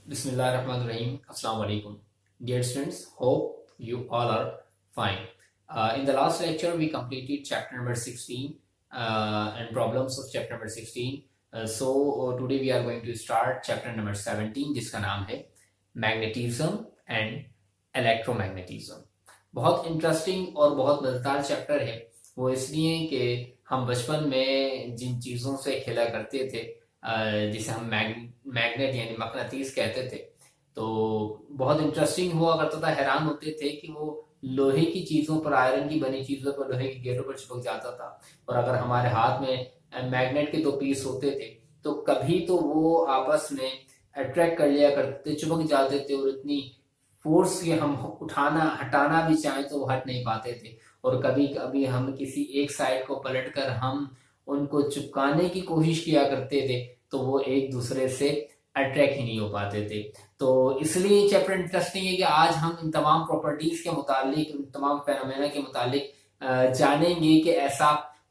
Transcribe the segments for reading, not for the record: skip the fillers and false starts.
Bismillahirrahmanirrahim. Assalamu alaikum. Dear students, hope you all are fine. In the last lecture, we completed chapter number 16 and problems of chapter number 16. Today we are going to start chapter number 17 जिसका नाम है magnetism and electromagnetism. बहुत interesting और बहुत मजेदार chapter है। वो इसलिए कि हम बचपन में जिन चीज़ों से खेला करते थे जिसे हम मैग्नेट यानी मकनातीस कहते थे, तो बहुत इंटरेस्टिंग हुआ करता था। हैरान होते थे कि वो लोहे की चीज़ों पर, आयरन की बनी चीज़ों पर, लोहे की गेटों पर चिपक जाता था। और अगर हमारे हाथ में मैग्नेट के दो पीस होते थे तो कभी तो वो आपस में अट्रैक्ट कर लिया करते, चिपक जाते थे और इतनी फोर्स के हम उठाना हटाना भी चाहें तो वो हट नहीं पाते थे। और कभी कभी हम किसी एक साइड को पलटकर हम उनको चिपकाने की कोशिश किया करते थे तो वो एक दूसरे से अट्रैक्ट ही नहीं हो पाते थे। तो इसलिए चैप्टर इंटरेस्टिंग है कि आज हम इन तमाम प्रॉपर्टीज के मुतालिक, इन तमाम फेनोमेना के मुतालिक जानेंगे कि ऐसा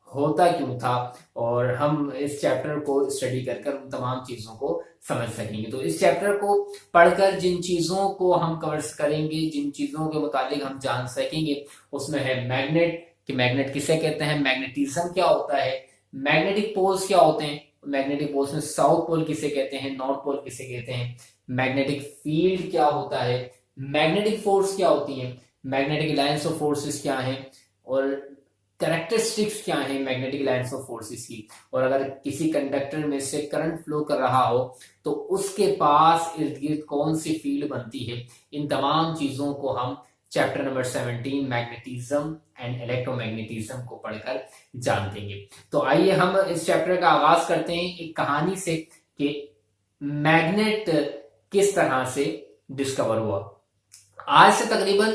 होता क्यों था, और हम इस चैप्टर को स्टडी कर कर उन तमाम चीज़ों को समझ सकेंगे। तो इस चैप्टर को पढ़कर जिन चीज़ों को हम कवर करेंगे, जिन चीज़ों के मुतालिक हम जान सकेंगे, उसमें है मैग्नेट, कि मैग्नेट किसे कहते हैं, मैग्नेटिज्म क्या होता है, मैग्नेटिक पोल्स क्या होते हैं, मैग्नेटिक पोल्स में साउथ पोल किसे कहते हैं, नॉर्थ पोल किसे कहते हैं, मैग्नेटिक फील्ड क्या होता है, मैग्नेटिक फोर्स क्या होती है, मैग्नेटिक लाइंस ऑफ फोर्सेस क्या हैं, और कैरेक्टरिस्टिक्स क्या है मैग्नेटिक लाइंस ऑफ फोर्सेस की। और अगर किसी कंडक्टर में से करंट फ्लो कर रहा हो तो उसके पास इर्द गिर्द कौन सी फील्ड बनती है, इन तमाम चीजों को हम chapter number 17 magnetism and electromagnetism को पढ़कर जान देंगे। तो आइए हम इस चैप्टर का आगाज करते हैं एक कहानी से कि मैग्नेट किस तरह से डिस्कवर हुआ। आज से तकरीबन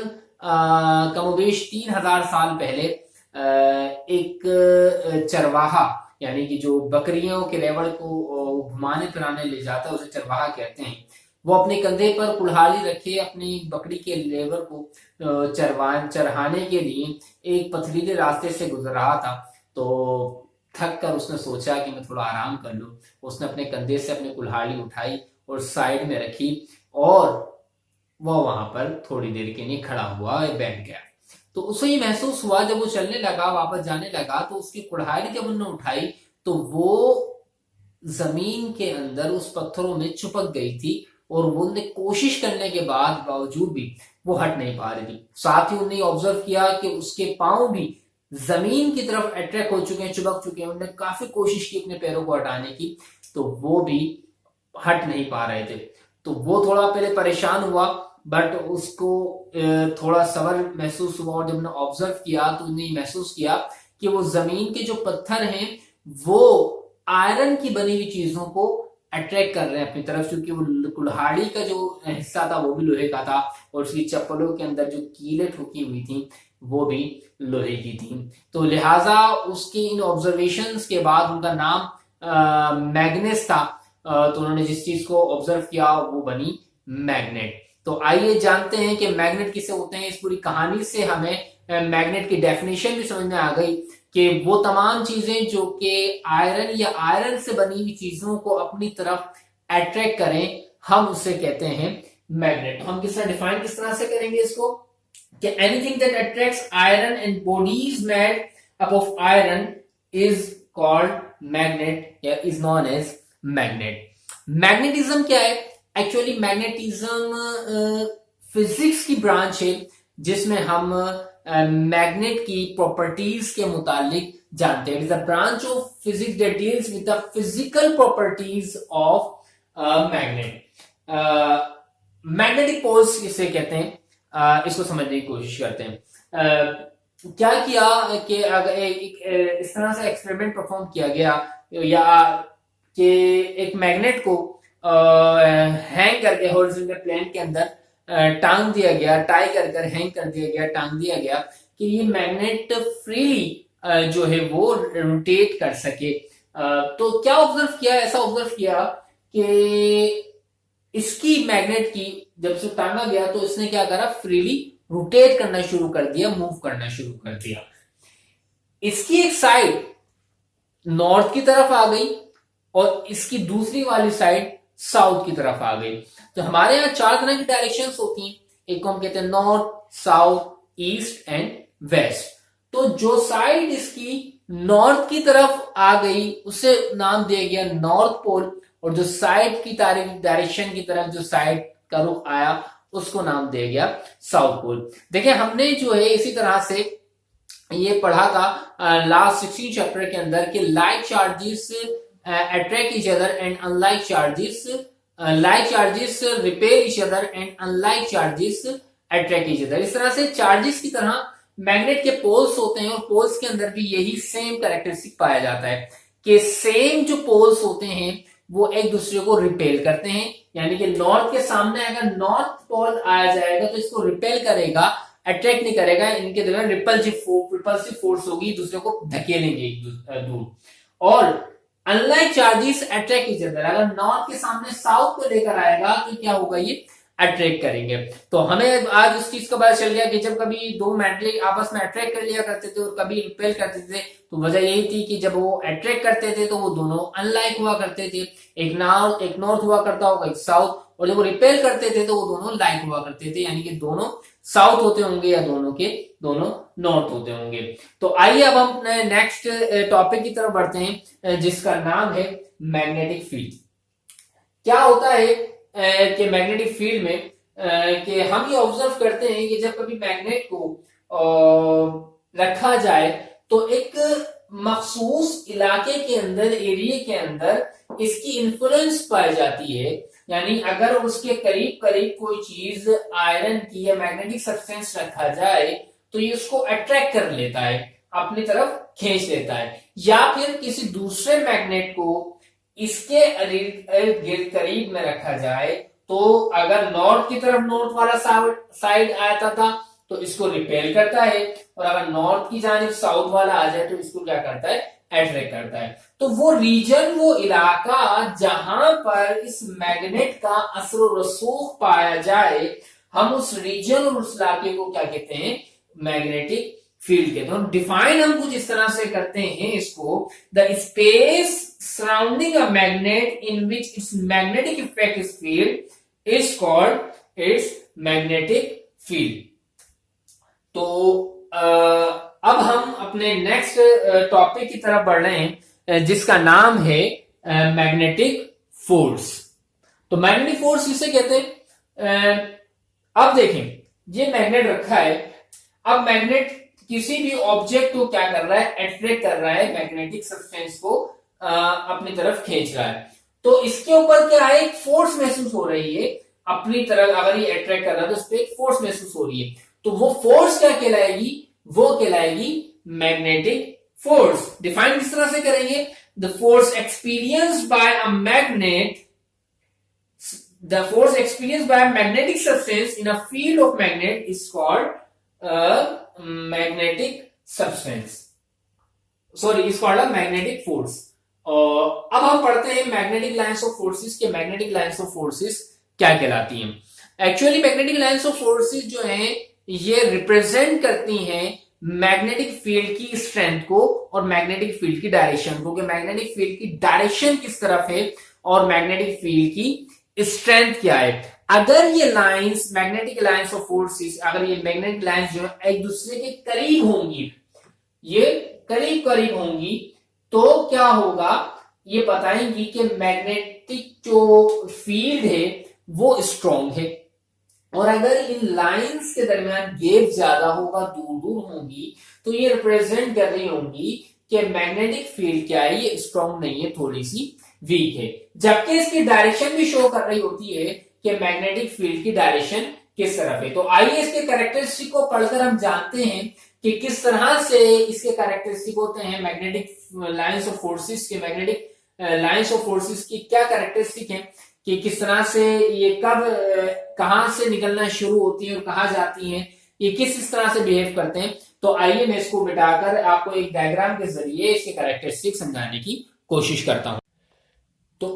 कमोबेश 3000 साल पहले एक चरवाहा, यानी कि जो बकरियों के रेवड़ को घुमाने फिराने ले जाता है उसे चरवाहा कहते हैं, वो अपने कंधे पर कुल्हाड़ी रखे अपनी बकरी के लेवर को चरहाने के लिए एक पथरीले रास्ते से गुजर रहा था। तो थक कर उसने सोचा कि मैं थोड़ा आराम कर लूं। उसने अपने कंधे से अपनी कुल्हाड़ी उठाई और साइड में रखी और वह वहां पर थोड़ी देर के लिए खड़ा हुआ और बैठ गया। तो उसे ये महसूस हुआ जब वो चलने लगा, वापस जाने लगा, तो उसकी कुल्हाड़ी जब उन्होंने उठाई तो वो जमीन के अंदर उस पत्थरों में चिपक गई थी और वो उन्हें कोशिश करने के बाद बावजूद भी वो हट नहीं पा रही थी। साथ ही उन्हें ऑब्जर्व किया कि उसके पांव भी जमीन की तरफ अट्रैक्ट हो चुके हैं, चिपक चुके हैं। उन्होंने काफी कोशिश की अपने पैरों को हटाने की, तो वो भी हट नहीं पा रहे थे। तो वो थोड़ा पहले परेशान हुआ, बट उसको थोड़ा सबर महसूस हुआ और जब उन्होंने ऑब्जर्व किया तो उन्हें महसूस किया कि वो जमीन के जो पत्थर हैं वो आयरन की बनी हुई चीजों को अट्रैक्ट कर रहे हैं अपनी तरफ, क्योंकि वो कुल्हाड़ी का जो हिस्सा था वो भी लोहे का था और उसकी चप्पलों के अंदर जो कीलें ठुकी हुई थी वो भी लोहे की थी। तो लिहाजा उसकी इन ऑब्जर्वेशंस के बाद उनका नाम मैग्नेस था। तो उन्होंने जिस चीज को ऑब्जर्व किया वो बनी मैग्नेट। तो आइए जानते हैं कि मैग्नेट किसे होते हैं। इस पूरी कहानी से हमें मैग्नेट की डेफिनेशन भी समझ में आ गई कि वो तमाम चीजें जो कि आयरन या आयरन से बनी हुई चीजों को अपनी तरफ अट्रैक्ट करें, हम उससे कहते हैं मैग्नेट। हम किस तरह से करेंगे इसको कि anything that attracts iron and bodies made up of iron is called magnet या is known as magnet. Magnetism क्या है? एक्चुअली मैग्नेटिज्म फिजिक्स की ब्रांच है जिसमें हम मैग्नेट की प्रॉपर्टीज के मुतालिक जानते हैं। It is a branch of physics that deals with the physical properties of magnet. Magnetic poles इसे कहते हैं। इसको समझने की कोशिश करते हैं। क्या किया कि अगर इस तरह से एक्सपेरिमेंट परफॉर्म किया गया या कि एक मैग्नेट को हैंग करके हॉरिजॉन्टल प्लेन के अंदर टांग दिया गया, टाई कर हैंग कर दिया गया, टांग दिया गया कि ये मैग्नेट फ्रीली जो है वो रोटेट कर सके। तो क्या ऑब्जर्व किया? ऐसा ऑब्जर्व किया कि इसकी मैग्नेट की जब से टांगा गया तो इसने क्या करा, फ्रीली रोटेट करना शुरू कर दिया, मूव करना शुरू कर दिया। इसकी एक साइड नॉर्थ की तरफ आ गई और इसकी दूसरी वाली साइड साउथ की तरफ आ गई। तो हमारे यहाँ चार तरह की डायरेक्शंस होती हैं, एक को हम कहते हैं north, south, east and west. तो जो साइड इसकी नॉर्थ की तरफ आ गई उसे नाम दिया गया नॉर्थ पोल, और जो साइड की डायरेक्शन की तरफ जो साइड का रुख आया उसको नाम दिया गया साउथ पोल। देखिए हमने जो है इसी तरह से ये पढ़ा था लास्ट 16 चैप्टर के अंदर कि like charges attract each other and unlike charges, like charges repel each other and unlike charges attract each other. इस तरह से चार्जेस की तरह मैग्नेट के पोल्स होते हैं और पोल्स के अंदर भी यही सेम कैरेक्टरिस्टिक पाया जाता है कि सेम जो पोल्स होते हैं वो एक दूसरे को रिपेल करते हैं, यानी कि नॉर्थ के सामने अगर नॉर्थ पोल आया जाएगा तो इसको रिपेल करेगा, अट्रैक्ट नहीं करेगा, इनके दरमियान रिपल्सिव फोर्स होगी, दूसरे को धकेलेंगे दूर। और unlike charges attract each other, अगर नॉर्थ के सामने साउथ को लेकर आएगा तो क्या होगा, ये अट्रैक्ट करेंगे। तो हमें आज उस चीज का पता चल गया कि जब कभी दो मैग्नेट आपस में अट्रैक्ट कर लिया करते थे और कभी रिपेल करते थे तो वजह यही थी कि जब वो अट्रैक्ट करते थे तो वो दोनों अनलाइक हुआ करते थे, एक नॉर्थ हुआ करता होगा, एक साउथ, और जब वो रिपेल करते थे तो वो दोनों लाइक हुआ करते थे, यानी कि दोनों साउथ होते होंगे या दोनों के दोनों नॉर्थ होते होंगे। तो आइए अब हम नेक्स्ट टॉपिक की तरफ बढ़ते हैं जिसका नाम है मैग्नेटिक फील्ड। क्या होता है कि मैग्नेटिक फील्ड में कि हम ये ऑब्जर्व करते हैं कि जब कभी मैग्नेट को रखा जाए तो एक मखसूस इलाके के अंदर, एरिया के अंदर इसकी इन्फ्लुएंस पाई जाती है, यानी अगर उसके करीब करीब कोई चीज आयरन की या मैग्नेटिक सब्सटेंस रखा जाए तो ये उसको अट्रैक्ट कर लेता है, अपनी तरफ खींच लेता है, या फिर किसी दूसरे मैग्नेट को इसके इर्द करीब में रखा जाए तो अगर नॉर्थ की तरफ नॉर्थ वाला साइड आता था तो इसको रिपेल करता है, और अगर नॉर्थ की जानिब साउथ वाला आ जाए तो इसको क्या करता है, अट्रैक्ट करता है। तो वो रीजन, वो इलाका जहां पर इस मैग्नेट का असर रसूख पाया जाए, हम उस रीजन और उस इलाके को क्या कहते हैं, मैग्नेटिक फील्ड कहते हैं। डिफाइन हम कुछ इस तरह से करते हैं इसको, the space surrounding a magnet in which it's magnetic effect is field is called its magnetic field. तो अब हम अपने नेक्स्ट टॉपिक की तरफ बढ़ रहे हैं जिसका नाम है मैग्नेटिक फोर्स। तो मैग्नेटिक फोर्स किसे कहते हैं, अब देखें ये मैग्नेट रखा है, अब मैग्नेट किसी भी ऑब्जेक्ट को क्या कर रहा है, अट्रैक्ट कर रहा है, मैग्नेटिक सब्सटेंस को अपनी तरफ खींच रहा है। तो इसके ऊपर क्या है, एक फोर्स महसूस हो रही है अपनी तरफ, अगर ये अट्रैक्ट कर रहा है तो उस पर एक फोर्स महसूस हो रही है, तो वो फोर्स क्या कहलाएगी, वो कहलाएगी मैग्नेटिक फोर्स। डिफाइन किस तरह से करेंगे, the force experienced bye a magnet, the force experienced by a magnetic substance in a field of magnet is called magnetic substance, sorry, is called a magnetic force। अब हम पढ़ते हैं magnetic lines of forces के magnetic lines of forces क्या कहलाती हैं। Actually magnetic lines of forces जो हैं ये रिप्रेजेंट करती हैं मैग्नेटिक फील्ड की स्ट्रेंथ को और मैग्नेटिक फील्ड की डायरेक्शन को, कि मैग्नेटिक फील्ड की डायरेक्शन किस तरफ है और मैग्नेटिक फील्ड की स्ट्रेंथ क्या है। अगर ये lines, magnetic lines of forces, अगर ये मैग्नेटिक लाइंस जो है एक दूसरे के करीब होंगी, ये करीब करीब होंगी, तो क्या होगा, ये बताएंगी कि मैग्नेटिक जो फील्ड है वो स्ट्रॉन्ग है। और अगर इन लाइंस के दरमियान गैप ज्यादा होगा, दूर दूर होंगी, तो ये रिप्रेजेंट कर रही होंगी कि मैग्नेटिक फील्ड क्या है, ये स्ट्रॉन्ग नहीं है, थोड़ी सी वीक है। जबकि इसकी डायरेक्शन भी शो कर रही होती है कि मैग्नेटिक फील्ड की डायरेक्शन किस तरफ है। तो आइए इसके कैरेक्टरिस्टिक को पढ़कर हम जानते हैं कि किस तरह से इसके कैरेक्टरिस्टिक होते हैं मैग्नेटिक लाइंस ऑफ फोर्सेस के। मैग्नेटिक लाइंस ऑफ फोर्सेस की क्या कैरेक्टरिस्टिक है, कि किस तरह से ये कब कहां से निकलना शुरू होती है और कहां जाती हैं, ये किस तरह से बिहेव करते हैं। तो आइए मैं इसको बिठाकर आपको एक डायग्राम के जरिए इसके कैरेक्टरिस्टिक समझाने की कोशिश करता हूं। तो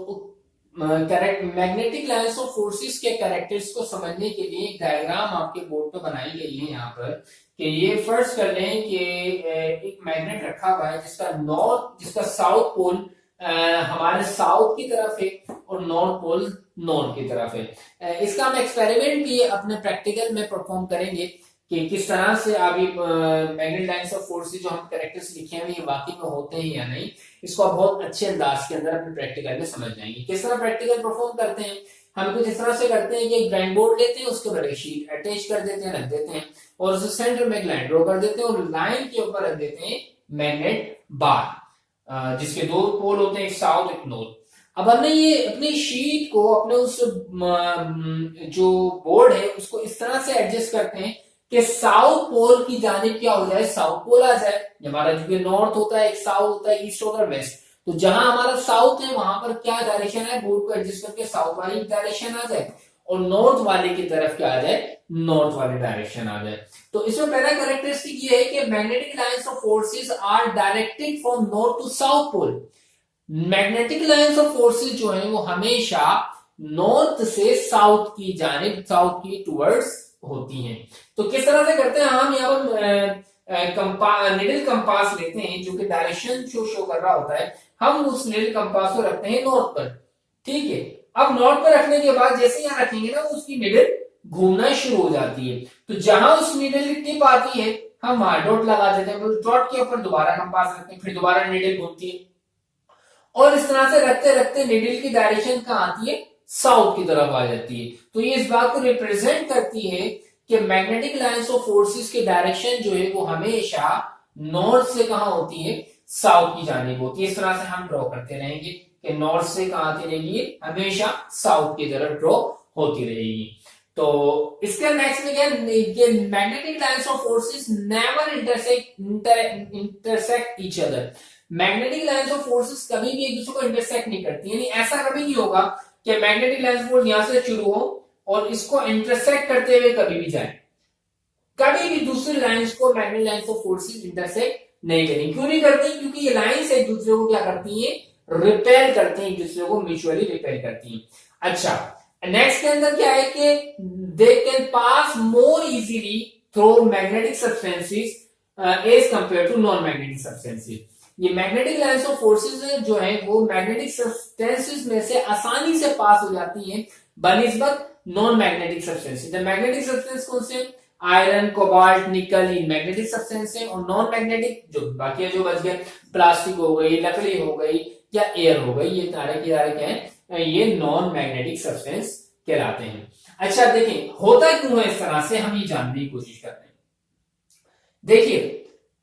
मैग्नेटिक लाइंस ऑफ फोर्सेस के कैरेक्टर्स को समझने के लिए एक डायग्राम आपके बोर्ड पे बनाई गई है यहाँ पर, कि ये फर्स्ट कर लें कि एक मैग्नेट रखा हुआ है जिसका साउथ पोल हमारे साउथ की तरफ है और नॉर्थ पोल नॉर्थ की तरफ है। इसका हम एक्सपेरिमेंट भी अपने प्रैक्टिकल में परफॉर्म करेंगे कि किस तरह से अभी मैग्नेटिक लाइंस ऑफ फोर्सेस जो हम कैरेक्टर्स लिखे हैं ये वाकई में होते हैं या नहीं, इसको आप बहुत अच्छे अंदाज के अंदर अपने प्रैक्टिकल में समझ जाएंगे। किस तरह प्रैक्टिकल परफॉर्म करते हैं, हम कुछ इस तरह से करते हैं कि एक ग्राइंड बोर्ड लेते हैं, उसके ऊपर एक शीट अटैच कर देते हैं, रख देते हैं और उसे सेंटर में एक लाइन ड्रॉ कर देते हैं और लाइन के ऊपर रख देते हैं मैग्नेट बार, जिसके दो पोल होते हैं, एक साउथ एक नॉर्थ। अब हमने ये अपनी शीट को अपने उस जो बोर्ड है उसको इस तरह से एडजस्ट करते हैं कि साउथ पोल की जानिब क्या हो जाए, साउथ पोल आ जाए। हमारा जो नॉर्थ होता है, एक साउथ होता है, ईस्ट होता है, वेस्ट। तो जहां हमारा साउथ है वहां पर क्या डायरेक्शन है, बोर्ड को एडजस्ट करके साउथ वाली डायरेक्शन आ जाए और नॉर्थ वाले की तरफ क्या आ जाए, नॉर्थ वाली डायरेक्शन आ जाए। तो इसमें पहला कैरेक्टरिस्टिक ये है कि magnetic lines of forces are directed from north to south pole. Magnetic lines of forces जो है वो हमेशा नॉर्थ से साउथ की जानिब, साउथ की टुवर्ड्स होती हैं। तो किस तरह से करते हैं, हम यहाँ पर निडल कंपास लेते हैं जो कि डायरेक्शन शो कर रहा होता है, हम उस निडल कंपास को रखते हैं नॉर्थ पर, ठीक है। अब नॉर्थ पर रखने के बाद जैसे यहाँ रखेंगे ना, उसकी निडल घूमना शुरू हो जाती है। तो जहां उस निडल की टिप आती है हम वहां डॉट लगा देते हैं, डॉट के ऊपर दोबारा कंपास रखते हैं, फिर दोबारा निडल घूमती है और इस तरह से रखते रखते निडल की डायरेक्शन कहाँ आती है, साउथ की तरफ आ जाती है। तो ये इस बात को रिप्रेजेंट करती है कि मैग्नेटिक लाइंस ऑफ फोर्सेस की डायरेक्शन जो है वो हमेशा नॉर्थ से कहां होती है, साउथ की जानिब होती है। इस तरह से हम ड्रॉ करते रहेंगे कि नॉर्थ से कहां आती रहेगी, हमेशा साउथ की तरफ ड्रॉ होती रहेगी। तो इसके नेक्स्ट में क्या, magnetic lines of forces never intersect each other. Magnetic lines of forces कभी भी एक दूसरे को इंटरसेक्ट नहीं करती, यानी ऐसा कभी नहीं होगा कि मैग्नेटिक लाइंस फोर्स यहां से शुरू हो और इसको इंटरसेक्ट करते हुए कभी भी जाए। कभी भी दूसरी लाइंस को magnetic lines of forces intersect नहीं करेंगे। क्यों नहीं करती, क्योंकि ये लाइंस एक दूसरे को क्या करती है, रिपेल करती है, एक दूसरे को म्यूचुअली रिपेल करती है। अच्छा, नेक्स्ट के अंदर क्या है कि they can pass more easily through magnetic substances as compare to non magnetic substances. ये मैग्नेटिक लाइंस ऑफ फोर्सेस जो है वो मैग्नेटिक सब्सटेंसेस में से आसानी से पास हो जाती हैं बनिस्बत non magnetic substances. Magnetic substance कौन से, आयरन, कोबाल्ट, निकल, इन मैग्नेटिक सब्सटेंस है। और नॉन मैग्नेटिक जो बाकी जो बच गए, प्लास्टिक हो गई, लकड़ी हो गई या एयर हो गई, ये सारे के सारे क्या है, ये नॉन मैग्नेटिक सब्सटेंस कहलाते हैं। अच्छा देखिए होता क्यों है इस तरह से, हम ये जानने की कोशिश करते हैं। देखिए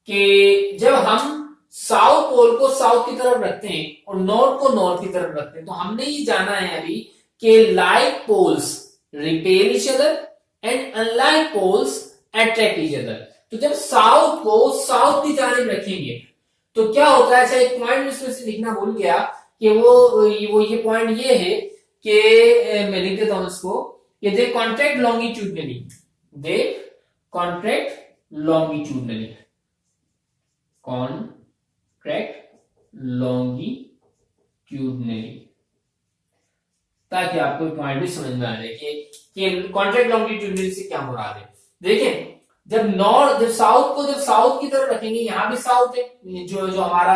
कि जब हम साउथ पोल को साउथ की तरफ रखते हैं और नॉर्थ को नॉर्थ की तरफ रखते हैं, तो हमने ये जाना है अभी कि like poles repel each other and unlike poles attract each other. तो जब साउथ को साउथ की जानिब रखेंगे तो क्या होता है, अच्छा एक पॉइंट इसमें से लिखना भूल गया कि वो ये पॉइंट ये है कि मैं लिख देता हूं इसको, ये दे कॉन्ट्रैक्ट लॉन्गिट्यूडनली, दे कॉन्ट्रैक्ट लॉन्गिट्यूडनली, कॉन्ट्रैक्ट लॉन्गिट्यूडनली, ताकि आपको पॉइंट भी समझ में आ जाए कि कॉन्ट्रैक्ट लॉन्गिट्यूडनली से क्या मुराद है। देखिए जब साउथ को जब साउथ की तरफ रखेंगे, यहां भी साउथ है, जो हमारा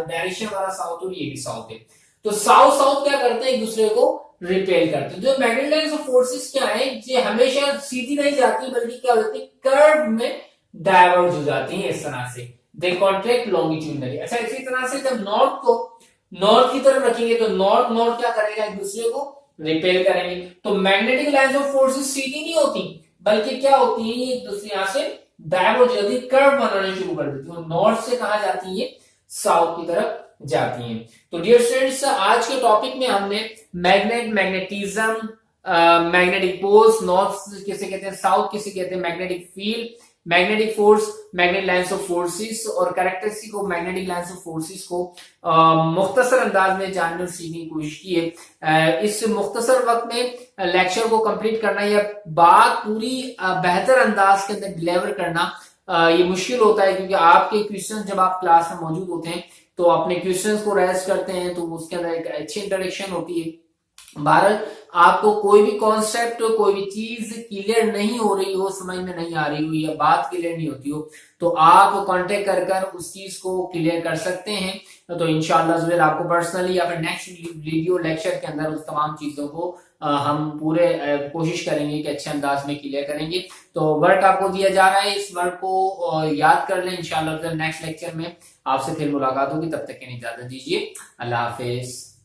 डायरेक्शन वाला साउथ है, ये भी साउथ है। तो साउथ साउथ क्या करते हैं, एक दूसरे को रिपेल करते हैं। जो मैग्नेटिक लाइंस ऑफ फोर्सेस क्या है, ये हमेशा सीधी नहीं जाती बल्कि क्या होती है, कर्व में डाइवर्ज हो जाती है इस तरह से, दे कॉन्ट्रैक्ट लॉन्गिट्यूडनली। अच्छा इसी तरह से जब नॉर्थ को नॉर्थ की तरफ रखेंगे तो नॉर्थ नॉर्थ क्या करेगा, एक दूसरे को रिपेल करेंगे। तो मैग्नेटिक लाइंस ऑफ फोर्सेस सीधी नहीं होती बल्कि क्या होती है, ये एक दूसरे यहां से डाइवर्ज होती है, कर्व बनाने शुरू कर देती है। नॉर्थ से कहा जाती है, साउथ की तरफ जाती हैं। तो डियर स्टूडेंट्स आज के टॉपिक में हमने मैग्नेटिज्म, मैग्नेटिक पोल्स, नॉर्थ किसे कहते हैं, साउथ किसे कहते हैं, magnetic field, magnetic force, magnetic lines of forces और characteristic of magnetic lines of forces को मुख्तसर अंदाज में जानने और सीखने की कोशिश की है। इस मुख्तसर वक्त में लेक्चर को कंप्लीट करना या बात पूरी बेहतर अंदाज के अंदर डिलीवर करना ये मुश्किल होता है, क्योंकि आपके क्वेश्चन जब आप क्लास में मौजूद होते हैं तो अपने क्वेश्चंस को रेज करते हैं तो उसके अंदर एक अच्छी इंटरेक्शन होती है, भारत, आपको कोई भी कॉन्सेप्ट, कोई भी चीज क्लियर नहीं हो रही हो, समझ में नहीं आ रही हो, या बात क्लियर नहीं होती हो, तो आप कांटेक्ट कर कर उस चीज को क्लियर कर सकते हैं। तो इंशाल्लाह ज़ुबैर आपको पर्सनली या फिर नेक्स्ट वीडियो लेक्चर के अंदर उस तमाम चीजों को हम पूरे कोशिश करेंगे कि अच्छे अंदाज में क्लियर करेंगे। तो वर्क आपको दिया जा रहा है, इस वर्क को याद कर लें। इंशाल्लाह नेक्स्ट लेक्चर में आपसे फिर मुलाकात होगी, तब तक के लिए इजाजत दीजिए। अल्लाह हाफिज।